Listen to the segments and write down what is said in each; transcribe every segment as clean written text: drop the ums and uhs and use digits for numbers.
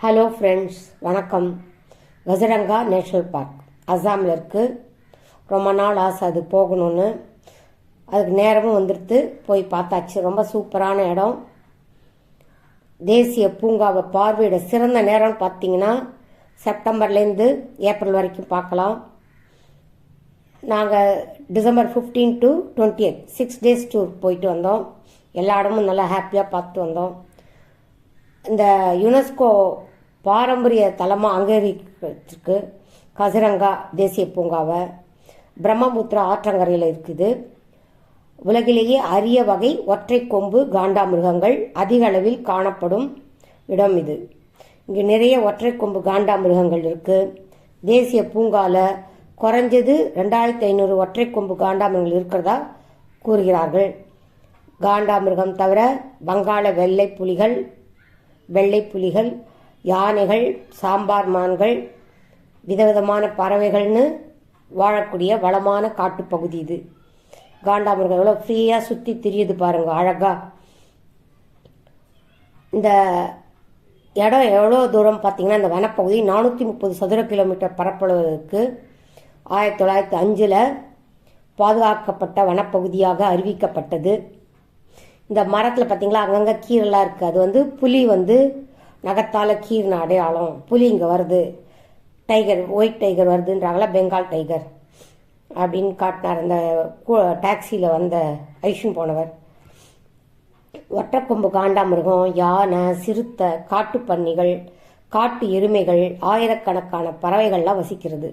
Hello friends, வணக்கம். Hasaranga national park அஸ்ஸாமில் இருக்குது. ரொம்ப நாள் ஆசை அது போகணும்னு. அதுக்கு நேரமும் வந்துடுத்து, போய் பார்த்தாச்சு. ரொம்ப சூப்பரான இடம். தேசிய பூங்காவை பார்வையிட சிறந்த நேரம்னு பார்த்தீங்கன்னா செப்டம்பர்லேருந்து ஏப்ரல் வரைக்கும் பார்க்கலாம். நாங்கள் டிசம்பர் 15 to 28 6 days டூர் போயிட்டு வந்தோம். எல்லா இடமும் நல்லா ஹாப்பியாக பார்த்து வந்தோம். இந்த யுனெஸ்கோ பாரம்பரிய தலமாக அங்கீகரிக்கிறதுக்கு கசரங்கா தேசிய பூங்காவை பிரம்மபுத்திரா ஆற்றங்கரையில் இருக்குது. உலகிலேயே அரிய வகை ஒற்றை கொம்பு காண்டாமிருகங்கள் அதிக அளவில் காணப்படும் இடம் இது. இங்கே நிறைய ஒற்றை கொம்பு காண்டாமிருகங்கள் இருக்குது. தேசிய பூங்காவில் குறைஞ்சது 2500 ஒற்றை கொம்பு காண்டாமிருகங்கள் இருக்கிறதா கூறுகிறார்கள். காண்டாமிருகம் தவிர வங்காள வெள்ளை புலிகள், யானைகள், சாம்பார் மான்கள், விதவிதமான பறவைகள்னு வாழக்கூடிய வளமான காட்டுப்பகுதி இது. காண்டாமிருகம் எவ்வளோ ஃப்ரீயாக சுற்றி திரியுது பாருங்க, அழகா. இந்த இடம் எவ்வளோ தூரம் பார்த்தீங்கன்னா, இந்த வனப்பகுதி 430 சதுர கிலோமீட்டர் பரப்பளவுக்கு 1905 பாதுகாக்கப்பட்ட வனப்பகுதியாக அறிவிக்கப்பட்டது. இந்த மரத்தில் பார்த்தீங்களா அங்கங்கே கீரெல்லாம் இருக்குது. அது புலி நகத்தால் கீரின அடையாளம். புலி இங்கே வருது, டைகர், ஒயிட் டைகர் வருதுன்றாங்களா, பெங்கால் டைகர் அப்படின்னு காட்டினார் அந்த டாக்ஸியில் வந்த ஐஷன் போனவர். ஒற்றைக்கொம்பு காண்டாமிருகம், யானை, சிறுத்தை, காட்டுப்பன்னிகள், காட்டு எருமைகள், ஆயிரக்கணக்கான பறவைகள்லாம் வசிக்கிறது.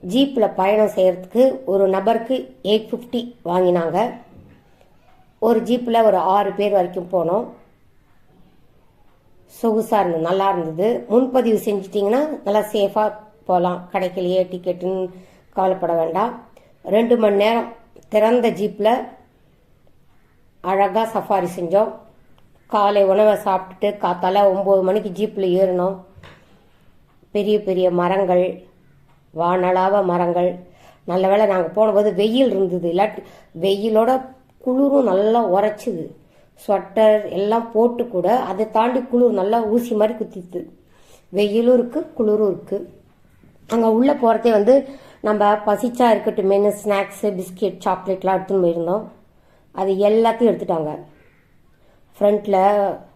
ஜீப்பில் பயணம் செய்கிறதுக்கு ஒரு நபருக்கு 850 வாங்கினாங்க. ஒரு ஜீப்பில் ஒரு 6 பேர் வரைக்கும் போனோம். சொகுசாக இருந்தது, நல்லா இருந்தது. முன்பதிவு செஞ்சிட்டிங்கன்னா நல்லா சேஃபாக போகலாம். கிடைக்கலையே டிக்கெட்டுன்னு கவலைப்பட வேண்டாம். 2 மணி நேரம் திறந்த ஜீப்பில் அழகாக சஃபாரி செஞ்சோம். காலை உணவை சாப்பிட்டுட்டு காத்தால 9 மணிக்கு ஜீப்பில் ஏறினோம். பெரிய பெரிய மரங்கள், வானளாவ மரங்கள். நல்ல வேளை நாங்கள் போனபோது வெயில் இருந்தது, இல்லாட்டி வெயிலோட குளிரும் நல்லா உரைச்சிது. ஸ்வெட்டர் எல்லாம் போட்டு கூட அதை தாண்டி குளிர் நல்லா ஊசி மாதிரி குத்திது. வெயிலும் இருக்குது, குளிரும் இருக்குது. அங்கே உள்ளே போகிறதே நம்ம பசிச்சா இருக்கட்டுமேனு ஸ்நாக்ஸு, பிஸ்கெட், சாக்லேட்லாம் எடுத்துன்னு போயிருந்தோம். அது எல்லாத்தையும் எடுத்துட்டாங்க. ஃப்ரண்ட்டில்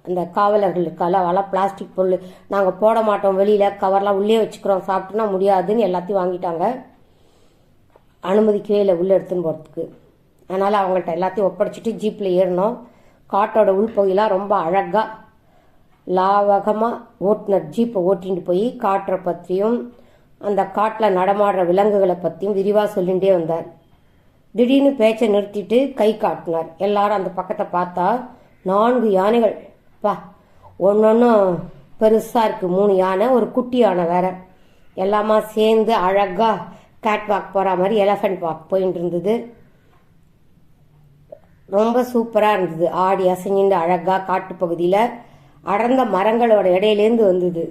அந்த காவலர்கள் இருக்கால, அவெல்லாம் பிளாஸ்டிக் பொருள் நாங்கள் போட மாட்டோம், வெளியில் கவர்லாம் உள்ளே வச்சுக்கிறோம், சாப்பிட்டுனா முடியாதுன்னு எல்லாத்தையும் வாங்கிட்டாங்க. அனுமதிக்கவே இல்லை உள்ளே எடுத்துன்னு போகிறதுக்கு. அதனால் அவங்கள்ட்ட எல்லாத்தையும் ஒப்படைச்சிட்டு ஜீப்பில் ஏறினோம். காட்டோட உள்பகுதியெலாம் ரொம்ப அழகாக லாவகமாக ஓட்டுனர் ஜீப்பை ஓட்டிகிட்டு போய் காற்றை பற்றியும் அந்த காட்டில் நடமாடுற விலங்குகளை பற்றியும் விரிவாக சொல்லிகிட்டே வந்தார். திடீர்னு பேச்சை நிறுத்திட்டு கை காட்டினார். எல்லாரும் அந்த பக்கத்தை பார்த்தா 4 யானைகள். ஒன்னொன்றும் பெருசாக இருக்குது. 3 யானை, ஒரு குட்டி யானை வேற. எல்லாமா சேர்ந்து அழகாக கேட் வாக் போகிற மாதிரி எலஃபண்ட் வாக் போயிட்டு இருந்தது. ரொம்ப சூப்பராக இருந்தது. ஆடி அசைஞ்சிட்டு அழகாக காட்டுப்பகுதியில் அடர்ந்த மரங்களோட இடையிலேருந்து வந்தது.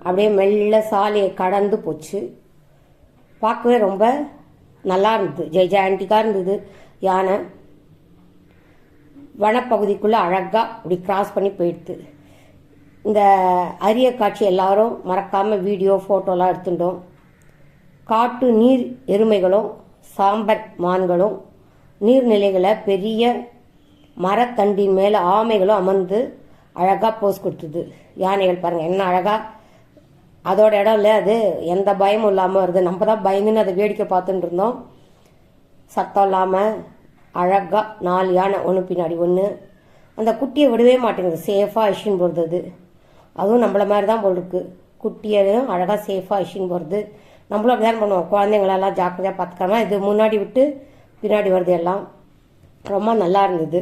அப்படியே மெல்ல சாலையை கடந்து போச்சு. பார்க்கவே ரொம்ப நல்லா இருந்தது. ஜெய்ஜாண்டிக்காக இருந்தது யானை. வனப்பகுதிக்குள்ளே அழகாக இப்படி கிராஸ் பண்ணி போயிடுது. இந்த அரிய காட்சி எல்லாரும் மறக்காமல் வீடியோ ஃபோட்டோலாம் எடுத்துட்டோம். காட்டு நீர் எருமைகளும் சாம்பர் மான்களும் நீர்நிலைகளை பெரிய மரத்தண்டின் மேலே ஆமைகளும் அமர்ந்து அழகாக போஸ் கொடுத்துது. யானைகள் பாருங்கள் என்ன அழகாக, அதோட இடம் இல்லை, அது எந்த பயமும் இல்லாமல் வருது. நம்ம தான் பயந்துன்னு அதை வேடிக்கை பார்த்துட்டு இருந்தோம். சத்தம் இல்லாமல் அழகாக 4 யானை ஒன்று பின்னாடி ஒன்று. அந்த குட்டியை விடவே மாட்டேங்குது, சேஃபாக அழிச்சின்னு போகிறது. அதுவும் நம்மள மாதிரி தான் போல் இருக்குது. குட்டியையும் அழகாக சேஃபாக அழிச்சின்னு போகிறது. நம்மளும் அப்படி தான் பண்ணுவோம். குழந்தைங்களெல்லாம் ஜாக்கிரதையாக பார்த்துக்காம இது முன்னாடி விட்டு பின்னாடி வருது. எல்லாம் ரொம்ப நல்லா இருந்தது.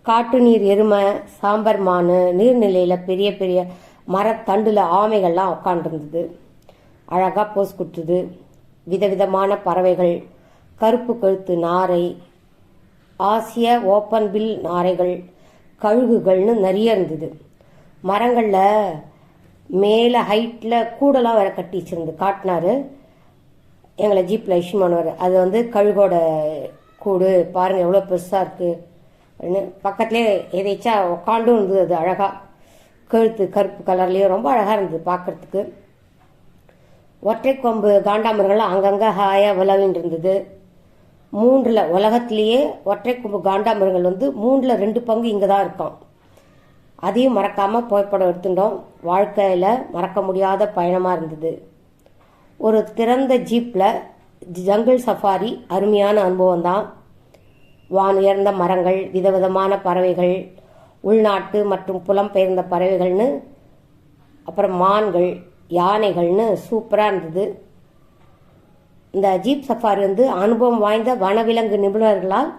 காட்டு நீர் எருமை, சாம்பர் மான், நீர்நிலையில் பெரிய பெரிய மரத்தண்டில் ஆமைகள்லாம் உட்காண்டிருந்தது. அழகாக போஸ் கொடுத்தது. விதவிதமான பறவைகள், கருப்பு கழுத்து நாரை, ஆசிய ஓப்பன் பில் நாரைகள், கழுகுகள்னு நிறைய இருந்தது. மரங்களில் மேலே ஹைட்டில் கூடெல்லாம் வேற கட்டி வச்சிருந்து காட்டினாரு. எங்களை ஜீப்பில் இஷ்யூ பண்ணுவார். அது கழுகோட கூடு பாருங்கள் எவ்வளோ பெருசாக இருக்குது. பக்கத்துலேயே எதேச்சா உக்காண்டும் இருந்தது. அது அழகாக கழுத்து கருப்பு கலர்லேயும் ரொம்ப அழகாக இருந்தது பார்க்குறதுக்கு. ஒற்றை கொம்பு காண்டாமிருகங்கள்லாம் அங்கங்கே ஹாயாக விளவின்னு இருந்தது. உலகத்திலேயே ஒற்றை கொம்பு காண்டாமிருகங்கள் வந்து 2 பங்கு இங்கே தான் இருக்கும். அதையும் மறக்காமல் புகைப்படம் எடுத்துட்டோம். வாழ்க்கையில் மறக்க முடியாத பயணமாக இருந்தது. ஒரு திறந்த ஜீப்பில் ஜங்கிள் சஃபாரி அருமையான அனுபவம் தான். வான் உயர்ந்த மரங்கள், விதவிதமான பறவைகள், உள்நாட்டு மற்றும் புலம்பெயர்ந்த பறவைகள்னு, அப்புறம் மான்கள், யானைகள்னு சூப்பராக இருந்தது. இந்த ஜீப் சஃபாரி வந்து அனுபவம் வாய்ந்த வனவிலங்கு நிபுணர்களால்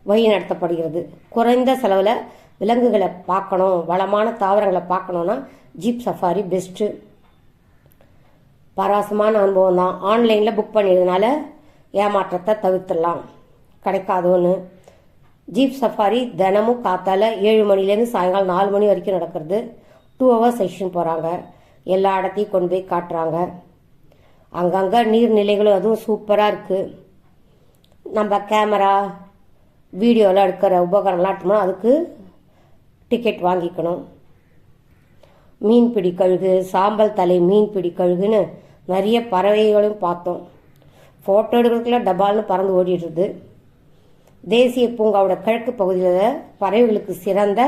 வழி நடத்தப்படுகிறது. குறைந்த செலவில் விலங்குகளை பார்க்கணும், வளமான தாவரங்களை பார்க்கணுன்னா ஜீப் சஃபாரி பெஸ்ட்டு. பரவசமான அனுபவம் தான். ஆன்லைனில் புக் பண்ணியதுனால ஏமாற்றத்தை தவிர்த்துடலாம். கிடைக்காதோன்னு. ஜீப் சஃபாரி தினமும் காத்தால 7 மணிலேருந்து சாயங்காலம் 4 மணி வரைக்கும் நடக்கிறது. 2 ஹவர்ஸ் செஷன் போகிறாங்க. எல்லா இடத்தையும் கொண்டு போய் காட்டுறாங்க. அங்கங்கே நீர்நிலைகளும் அதுவும் சூப்பராக இருக்குது. நம்ம கேமரா வீடியோலாம் எடுக்கிற உபகரணம்லாம் எடுத்தோம்னா அதுக்கு டிக்கெட் வாங்கிக்கணும். மீன்பிடி கழுகு, சாம்பல் தலை மீன்பிடி கழுகுன்னு நிறைய பறவைகளையும் பார்த்தோம். ஃபோட்டோ எடுக்கிறதுக்குள்ள டபால்னு பறந்து ஓடிடுறது. தேசிய பூங்காவோட கிழக்கு பகுதியில் பறவைகளுக்கு சிறந்த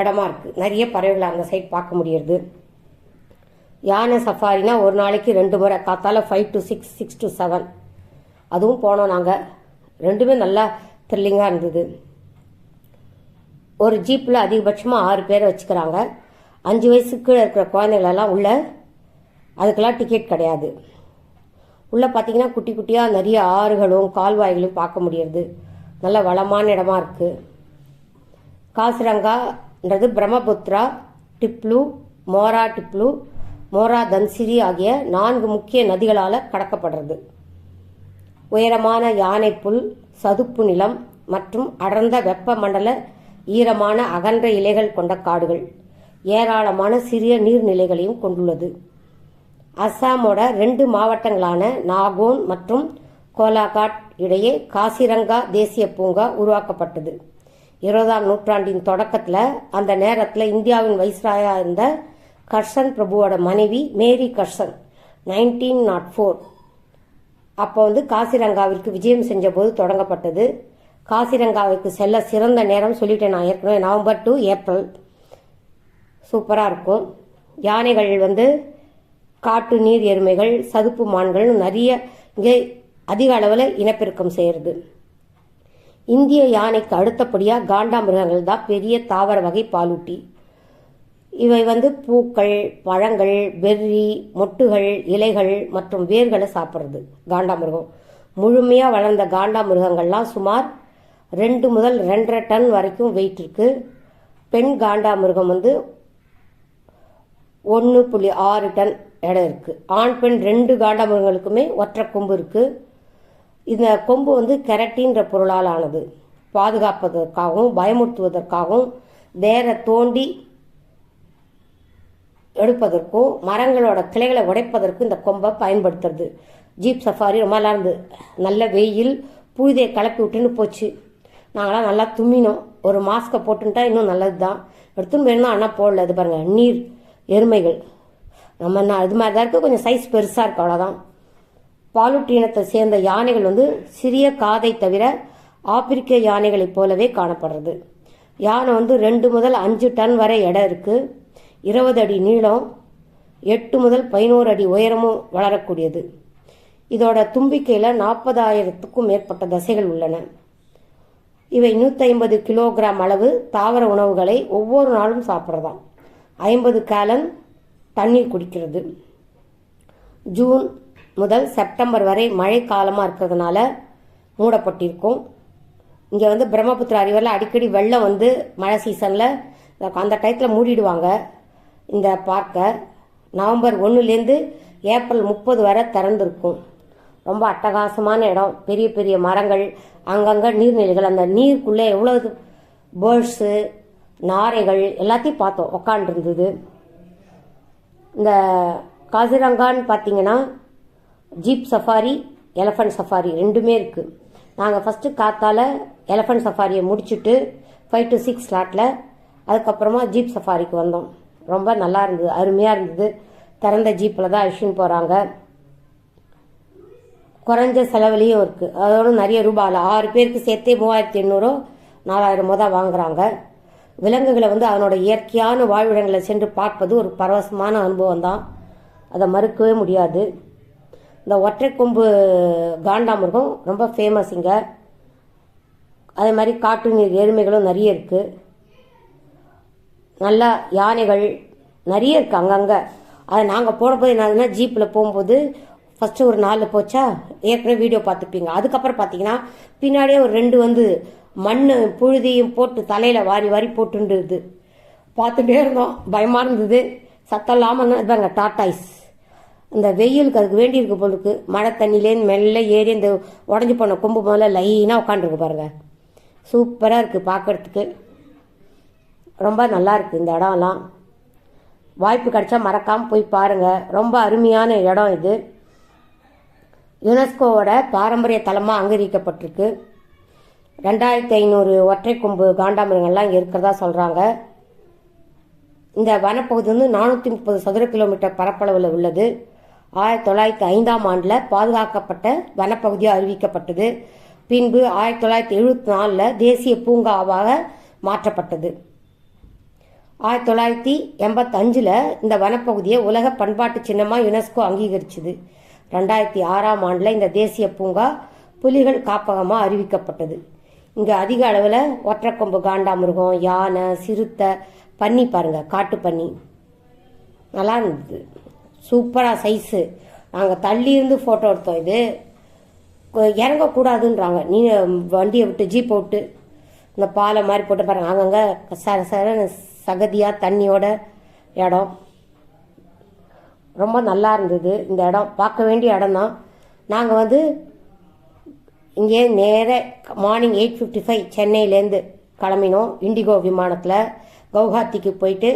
இடமா இருக்குது. நிறைய பறவைகளை அந்த சைட் பார்க்க முடியுது. யானை சஃபாரினா ஒரு நாளைக்கு 2 முறை, காத்தால 5 to 6, 6 to 7 அதுவும் போனோம் நாங்கள். ரெண்டுமே நல்லா த்ரில்லிங்காக இருந்தது. ஒரு ஜீப்பில் அதிகபட்சமாக 6 பேரை வச்சுக்கிறாங்க. 5 வயசுக்கு இருக்கிற குழந்தைகளெல்லாம் உள்ள, அதுக்கெல்லாம் டிக்கெட் கிடையாது. உள்ளே பார்த்தீங்கன்னா குட்டி குட்டியாக நிறைய ஆறுகளும் கால்வாய்களும் பார்க்க முடியுது. நல்ல வளமான இடமா இருக்குது. காசிரங்கான்றது பிரம்மபுத்திரா, டிப்ளு, மோரா டிப்ளு, மோரா தன்சிரி ஆகிய 4 முக்கிய நதிகளால் கடக்கப்படுறது. உயரமான யானை புல், சதுப்பு நிலம் மற்றும் அடர்ந்த வெப்பமண்டல ஈரமான அகன்ற இலைகள் கொண்ட காடுகள், ஏராளமான சிறிய நீர்நிலைகளையும் கொண்டுள்ளது. அஸ்ஸாமோட 2 மாவட்டங்களான நாகோன் மற்றும் கோலாகாட் இடையே காசிரங்கா தேசிய பூங்கா உருவாக்கப்பட்டது. 20ஆம் நூற்றாண்டின் தொடக்கத்தில், அந்த நேரத்தில் இந்தியாவின் வைஸ்ராயா இருந்த கர்சன் பிரபுவோட மனைவி மேரி கர்சன் 1904 அப்போ வந்து காசிரங்காவிற்கு விஜயம் செஞ்ச போது தொடங்கப்பட்டது. காசிரங்காவிற்கு செல்ல சிறந்த நேரம் சொல்லிட்டேன் நான் ஏற்கனவே, நவம்பர் to ஏப்ரல். சூப்பராக இருக்கும். யானைகள் வந்து காட்டு நீர் எருமைகள், சதுப்பு மான்கள் நிறைய இங்கே அதிக அளவில் இனப்பெருக்கம் செய்கிறது. இந்திய யானைக்கு அடுத்தபடியாக காண்டாமிருகங்கள் தான் பெரிய தாவர வகை பாலூட்டி. இவை வந்து பூக்கள், பழங்கள், பெர்ரி, மொட்டுகள், இலைகள் மற்றும் வேர்களை சாப்பிட்றது காண்டாமிருகம். முழுமையாக வளர்ந்த காண்டாமிருகங்கள்லாம் சுமார் 2 முதல் 2.5 டன் வரைக்கும் வெயிட் இருக்கு. பெண் காண்டாமிருகம் வந்து 1.6 டன் எடை இருக்கு. ஆண் பெண் 2 காண்டாமிருகங்களுக்குமே ஒற்றை கொம்பு இருக்கு. இந்த கொம்பு வந்து கெரட்டின்ற பொருளால் ஆனது. பாதுகாப்பதற்காகவும் பயமுறுத்துவதற்காகவும் வேற தோண்டி எடுப்பதற்கும் மரங்களோட கிளைகளை உடைப்பதற்கும் இந்த கொம்பை பயன்படுத்துறது. ஜீப் சஃபாரி ரொம்ப நல்லா இருந்து. நல்ல வெயில் புழுதியை கிளப்பி விட்டுன்னு போச்சு. நாங்களாம் நல்லா தும்மினோம். ஒரு மாஸ்கை போட்டுட்டா இன்னும் நல்லது தான். எடுத்துன்னு போயிருந்தோம், ஆனால் போடல. இது பாருங்க, நீர் எருமைகள் நம்ம இது மாதிரி தான் இருக்குது. கொஞ்சம் சைஸ் பெருசாக இருக்கு, அவ்வளோதான். பாலூட்டி இனத்தை சேர்ந்த யானைகள் வந்து சிறிய காதை தவிர ஆப்பிரிக்க யானைகளைப் போலவே காணப்படுறது. யானை வந்து 2 முதல் 5 டன் வரை எடை இருக்குது. 20 அடி நீளம், 8 முதல் 11 அடி உயரமும் வளரக்கூடியது. இதோட தும்பிக்கையில் 40,000க்கும் மேற்பட்ட தசைகள் உள்ளன. இவை 150 கிலோகிராம் அளவு தாவர உணவுகளை ஒவ்வொரு நாளும் சாப்பிட்றதாம். 50 கேலன் தண்ணீர் குடிக்கிறது. ஜூன் முதல் செப்டம்பர் வரை மழை காலமாக இருக்கிறதுனால மூடப்பட்டிருக்கும். இங்கே வந்து பிரம்மபுத்திரா ரிவரில் அடிக்கடி வெள்ளம் வந்து மழை சீசனில் அந்த டயத்தில் மூடிடுவாங்க. இந்த பார்க்கை நவம்பர் 1லேருந்து ஏப்ரல் 30 வரை திறந்திருக்கும். ரொம்ப அட்டகாசமான இடம். பெரிய பெரிய மரங்கள், அங்கங்கே நீர்நிலைகள், அந்த நீருக்குள்ளே எவ்வளோ பேர்ட்ஸு, நாரைகள் எல்லாத்தையும் பார்த்தோம். உக்காண்டிருந்தது. இந்த காசிரங்கான்னு பார்த்தீங்கன்னா ஜீப் சஃபாரி, எலஃபண்ட் சஃபாரி ரெண்டுமே இருக்குது. நாங்கள் ஃபஸ்ட்டு காத்தால எலஃபண்ட் சஃபாரியை முடிச்சுட்டு 5 to 6 ஸ்லாட்டில் அதுக்கப்புறமா ஜீப் சஃபாரிக்கு வந்தோம். ரொம்ப நல்லா இருந்தது, அருமையாக இருந்தது. திறந்த ஜீப்பில் தான் அழிச்சுன்னு போகிறாங்க. குறைஞ்ச செலவுலேயும் இருக்குது. அதோட நிறைய ரூபாயில் 6 பேருக்கு சேர்த்தே 3800 4000 தான் வாங்குறாங்க. விலங்குகளை அதனோட இயற்கையான வாழ்விடங்களை சென்று பார்ப்பது ஒரு பரவசமான அனுபவம் தான், அதை மறுக்கவே முடியாது. இந்த ஒற்றை கொம்பு காண்டாமிருகம் ரொம்ப ஃபேமஸ் இங்கே. அதே மாதிரி காட்டு நீர் எருமைகளும் நிறைய இருக்குது. நல்லா யானைகள் நிறைய இருக்குது அங்கங்கே. அதை நாங்கள் போனபோது என்னதுன்னா, ஜீப்பில் போகும்போது ஃபஸ்ட்டு ஒரு 4 போச்சா, ஏற்கனவே வீடியோ பார்த்துப்பீங்க. அதுக்கப்புறம் பார்த்தீங்கன்னா பின்னாடியே ஒரு 2 மண் புழுதியும் போட்டு தலையில் வாரி வாரி போட்டுருது. பார்த்துட்டே இருந்தோம், பயமாக இருந்தது. சத்தம் இல்லாமல் பாருங்க டாட்டாய்ஸ். இந்த வெயிலுக்கு அதுக்கு வேண்டியிருக்கு போலுக்கு. மழை தண்ணிலேருந்து மெல்ல ஏறி இந்த உடஞ்சி போன கொம்பு முதல்ல லைனாக உட்காந்துருக்கு பாருங்க. சூப்பராக இருக்குது பார்க்கறதுக்கு, ரொம்ப நல்லா இருக்குது இந்த இடம்லாம். வாய்ப்பு கிடைச்சா மறக்காமல் போய் பாருங்கள், ரொம்ப அருமையான இடம் இது. யுனெஸ்கோவோட பாரம்பரிய தலமாக அங்கீகரிக்கப்பட்டிருக்கு. 2500 ஒற்றை கொம்பு காண்டாமிருகங்கள்லாம் இங்கே இருக்கிறதா சொல்கிறாங்க. இந்த வனப்பகுதி 430 சதுர கிலோமீட்டர் பரப்பளவில் உள்ளது. 1905ஆம் ஆண்டில் பாதுகாக்கப்பட்ட வனப்பகுதியாக அறிவிக்கப்பட்டது. பின்பு 1974 தேசிய பூங்காவாக மாற்றப்பட்டது. 1985 இந்த வனப்பகுதியை உலக பண்பாட்டு சின்னமாக யுனெஸ்கோ அங்கீகரிச்சது. 2006ஆம் ஆண்டில் இந்த தேசிய பூங்கா புலிகள் காப்பகமாக அறிவிக்கப்பட்டது. இங்கே அதிக அளவில் ஒற்றைக்கொம்பு காண்டாமிருகம், யானை, சிறுத்தை, பன்னி பாருங்கள், காட்டு பன்னி நல்லா இருந்தது. சூப்பராக சைஸு. நாங்கள் தள்ளி இருந்து ஃபோட்டோ எடுத்தோம். இது இறங்கக்கூடாதுன்றாங்க. நீ வண்டியை விட்டு ஜீப்பை விட்டு இந்த பாலை மாதிரி போட்டு பாருங்கள். அங்கங்கே சகதியாக தண்ணியோட இடம் ரொம்ப நல்லா இருந்தது. இந்த இடம் பார்க்க வேண்டிய இடம் தான். நாங்கள் இங்கே நேர மார்னிங் 8:55 சென்னையிலேருந்து கிளம்பினோம் இண்டிகோ விமானத்தில். கவுஹாத்திக்கு போயிட்டு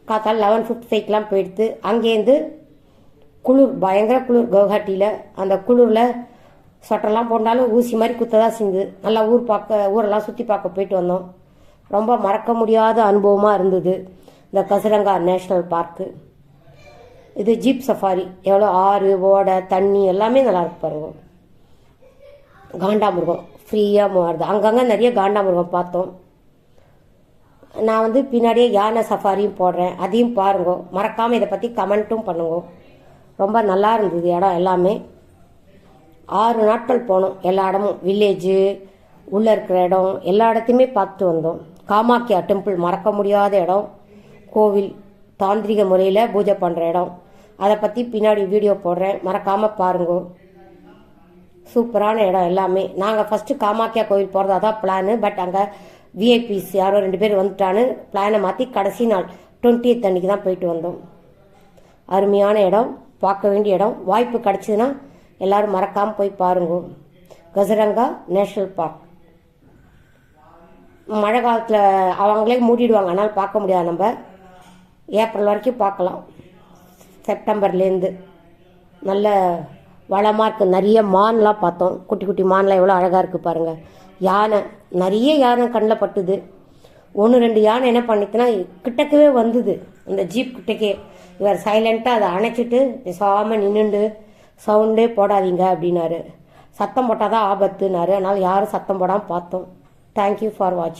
காத்தால் 11:55 போயிடுத்து. அங்கேருந்து குளிர், பயங்கர குளிர் கவுஹாட்டியில். அந்த குளிரில் சொட்டெல்லாம் போட்டாலும் ஊசி மாதிரி குத்ததான் செஞ்சு நல்லா ஊரெல்லாம் சுற்றி பார்க்க போயிட்டு வந்தோம். ரொம்ப மறக்க முடியாத அனுபவமாக இருந்தது இந்த கசிரங்கா நேஷ்னல் பார்க்கு. இது ஜீப் சஃபாரி. எவ்வளோ ஆறு, ஓடை, தண்ணி எல்லாமே நல்லா இருக்கு பாருங்க. காண்டாமிருகம் ஃப்ரீயாக மாறுது. அங்கங்கே நிறைய காண்டாமிருகம் பார்த்தோம். நான் பின்னாடியே யானை சஃபாரியும் போடுறேன், அதையும் பாருங்க. மறக்காமல் இதை பற்றி கமெண்ட்டும் பண்ணுங்க. ரொம்ப நல்லா இருந்தது இடம் எல்லாமே. 6 நாட்கள் போனோம். எல்லா இடமும் வில்லேஜு, உள்ளே இருக்கிற இடம் எல்லா இடத்தையுமே பார்த்து வந்தோம். காமாக்கியா டெம்பிள் மறக்க முடியாத இடம். கோவில் தாந்திரிக முறையில் பூஜை பண்ணுற இடம். அதை பற்றி பின்னாடி வீடியோ போடுறேன், மறக்காமல் பாருங்க. சூப்பரான இடம் எல்லாமே. நாங்கள் ஃபஸ்ட்டு காமாக்கியா கோவில் போகிறதா தான் பிளானு. பட் அங்கே விஐபிஸ் யாரோ 2 பேர் வந்துட்டான்னு பிளானை மாற்றி கடைசி நாள் 20th அன்னைக்கு தான் போயிட்டு வந்தோம். அருமையான இடம், பார்க்க வேண்டிய இடம். வாய்ப்பு கிடச்சிதுன்னா எல்லோரும் மறக்காமல் போய் பாருங்க. Kaziranga national park. மழை காலத்தில் அவங்களே மூடிடுவாங்க, அதனால் பார்க்க முடியாது. நம்ம ஏப்ரல் வரைக்கும் பார்க்கலாம். செப்டம்பர்லேருந்து நல்ல வளமாக இருக்குது. நிறைய மான்லாம் பார்த்தோம். குட்டி குட்டி மான்லாம் எவ்வளோ அழகாக இருக்குது பாருங்கள். யானை, நிறைய யானை கண்ணில் பட்டுது. 1-2 யானை என்ன பண்ணிட்டுனா கிட்டக்கவே வந்தது, அந்த ஜீப் கிட்டக்கே. இவர் சைலண்ட்டாக அதை அணைச்சிட்டு பேசாமல் நின்றுண்டு சவுண்டே போடாதீங்க அப்படின்னாரு. சத்தம் போட்டால் தான் ஆபத்துனாரு. அதனால் யாரும் சத்தம் போடாமல் பார்த்தோம். தேங்க்யூ ஃபார் வாட்சிங்.